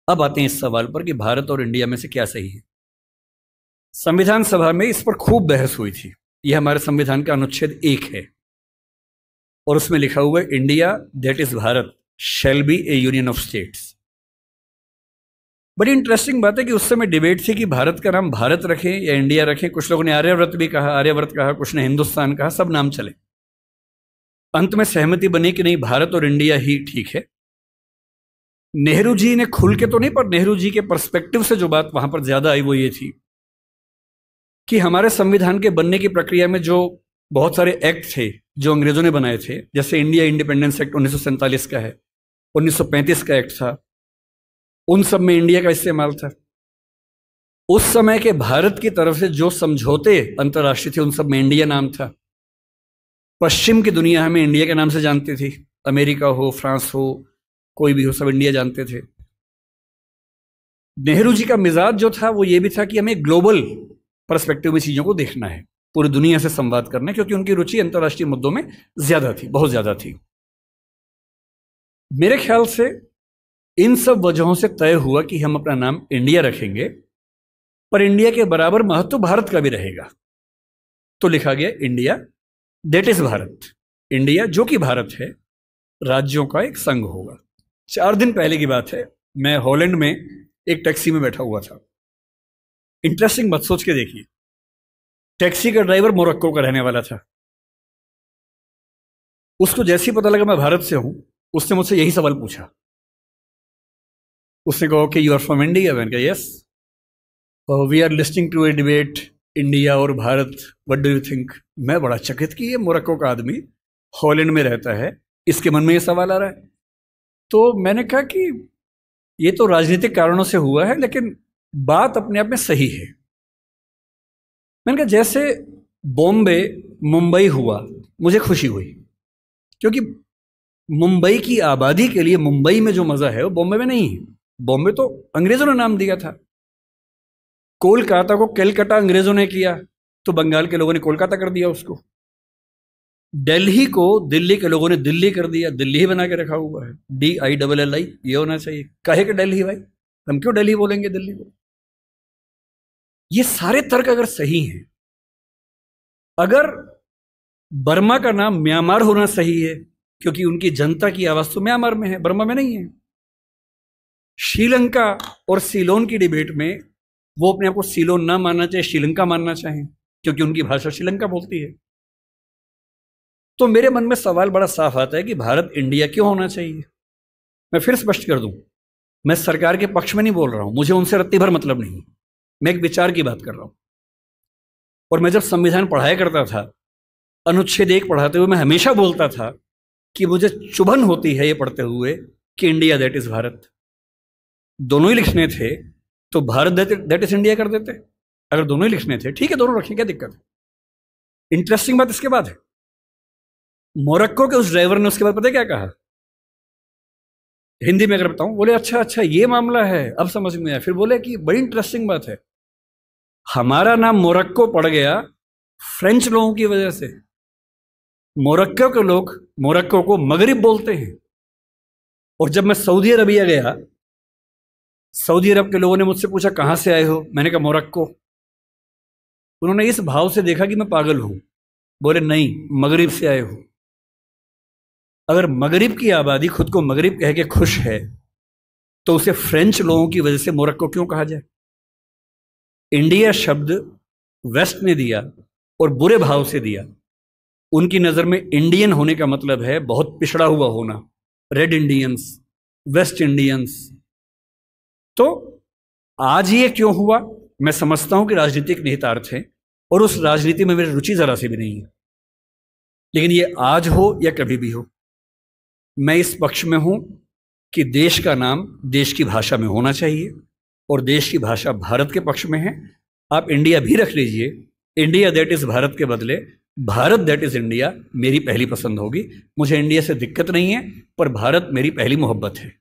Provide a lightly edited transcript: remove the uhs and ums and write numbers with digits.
अब आते हैं इस सवाल पर कि भारत और इंडिया में से क्या सही है। संविधान सभा में इस पर खूब बहस हुई थी। यह हमारे संविधान का अनुच्छेद 1 है और उसमें लिखा हुआ है, India that is Bharat shall be A union of states. बड़ी इंटरेस्टिंग बात है कि उस समय डिबेट थी कि भारत का नाम भारत रखें या इंडिया रखें। कुछ लोगों ने आर्यव्रत भी कहा, आर्यव्रत कहा, कुछ ने हिंदुस्तान कहा, सब नाम चले। अंत में सहमति बनी कि नहीं, भारत और इंडिया ही ठीक है। नेहरू जी ने खुल के तो नहीं, पर नेहरू जी के पर्सपेक्टिव से जो बात वहां पर ज्यादा आई वो ये थी कि हमारे संविधान के बनने की प्रक्रिया में जो बहुत सारे एक्ट थे जो अंग्रेजों ने बनाए थे, जैसे इंडिया इंडिपेंडेंस एक्ट 1947 का है, 1935 का एक्ट था, उन सब में इंडिया का इस्तेमाल था। उस समय के भारत की तरफ से जो समझौते अंतर्राष्ट्रीय थे उन सब में इंडिया नाम था। पश्चिम की दुनिया हमें इंडिया के नाम से जानती थी, अमेरिका हो, फ्रांस हो, कोई भी हो, सब इंडिया जानते थे। नेहरू जी का मिजाज जो था वो ये भी था कि हमें ग्लोबल पर्सपेक्टिव में चीजों को देखना है, पूरी दुनिया से संवाद करना है, क्योंकि उनकी रुचि अंतर्राष्ट्रीय मुद्दों में ज्यादा थी, बहुत ज्यादा थी। मेरे ख्याल से इन सब वजहों से तय हुआ कि हम अपना नाम इंडिया रखेंगे, पर इंडिया के बराबर महत्व भारत का भी रहेगा। तो लिखा गया India that is Bharat. India जो कि भारत है, राज्यों का एक संघ होगा। 4 दिन पहले की बात है, मैं हॉलैंड में एक टैक्सी में बैठा हुआ था। इंटरेस्टिंग मत सोच के देखिए, टैक्सी का ड्राइवर मोरक्को का रहने वाला था। उसको जैसे ही पता लगा मैं भारत से हूं, उसने मुझसे यही सवाल पूछा। उसने कहा कि यू आर फ्रॉम इंडिया? मैंने कहा yes. We are listing to a debate India और Bharat, what do you think? मैं बड़ा चकित कि ये मोरक्को का आदमी हॉलैंड में रहता है, इसके मन में ये सवाल आ रहा है। तो मैंने कहा कि ये तो राजनीतिक कारणों से हुआ है, लेकिन बात अपने आप में सही है। मैंने कहा जैसे बॉम्बे मुंबई हुआ, मुझे खुशी हुई, क्योंकि मुंबई की आबादी के लिए मुंबई में जो मजा है वो बॉम्बे में नहीं है। बॉम्बे तो अंग्रेजों ने नाम दिया था। कोलकाता को कैलकाटा अंग्रेजों ने किया, तो बंगाल के लोगों ने कोलकाता कर दिया उसको। दिल्ली को दिल्ली के लोगों ने दिल्ली कर दिया, दिल्ली ही बना के रखा हुआ है, DILLI, ये होना चाहिए। काहे के दिल्ली भाई, हम क्यों दिल्ली बोलेंगे दिल्ली को? ये सारे तर्क अगर सही हैं, अगर बर्मा का नाम म्यांमार होना सही है क्योंकि उनकी जनता की आवाज तो म्यांमार में है, बर्मा में नहीं है। श्रीलंका और सीलोन की डिबेट में वो अपने आप को सीलोन ना मानना चाहे, श्रीलंका मानना चाहें, क्योंकि उनकी भाषा श्रीलंका बोलती है। तो मेरे मन में सवाल बड़ा साफ आता है कि भारत इंडिया क्यों होना चाहिए। मैं फिर स्पष्ट कर दूं, मैं सरकार के पक्ष में नहीं बोल रहा हूं, मुझे उनसे रत्ती भर मतलब नहीं, मैं एक विचार की बात कर रहा हूं। और मैं जब संविधान पढ़ाया करता था, अनुच्छेद 1 पढ़ाते हुए मैं हमेशा बोलता था कि मुझे चुभन होती है ये पढ़ते हुए कि इंडिया दैट इज भारत। दोनों ही लिखने थे तो भारत दैट इज इंडिया कर देते। अगर दोनों ही लिखने थे, ठीक है, दोनों रखें, क्या दिक्कत है। इंटरेस्टिंग बात इसके बाद है, मोरक्को के उस ड्राइवर ने उसके बाद पता है क्या कहा? हिंदी में अगर बताऊं, बोले अच्छा अच्छा ये मामला है, अब समझ में आया। फिर बोले कि बड़ी इंटरेस्टिंग बात है, हमारा नाम मोरक्को पड़ गया फ्रेंच लोगों की वजह से। मोरक्को के लोग मोरक्को को मगरिब बोलते हैं। और जब मैं सऊदी अरबिया गया, सऊदी अरब के लोगों ने मुझसे पूछा कहां से आए हो, मैंने कहा मोरक्को। उन्होंने इस भाव से देखा कि मैं पागल हूं, बोले नहीं, मगरिब से आए हो। अगर मगरिब की आबादी खुद को मगरिब कह के खुश है, तो उसे फ्रेंच लोगों की वजह से मोरक्को क्यों कहा जाए? इंडिया शब्द वेस्ट ने दिया और बुरे भाव से दिया। उनकी नजर में इंडियन होने का मतलब है बहुत पिछड़ा हुआ होना, रेड इंडियंस, वेस्ट इंडियंस। तो आज ये क्यों हुआ? मैं समझता हूं कि राजनीतिक निहितार्थ है और उस राजनीति में मेरी रुचि जरा सी भी नहीं है, लेकिन ये आज हो या कभी भी हो, मैं इस पक्ष में हूं कि देश का नाम देश की भाषा में होना चाहिए और देश की भाषा भारत के पक्ष में है। आप इंडिया भी रख लीजिए, इंडिया दैट इज भारत के बदले भारत दैट इज इंडिया मेरी पहली पसंद होगी। मुझे इंडिया से दिक्कत नहीं है, पर भारत मेरी पहली मोहब्बत है।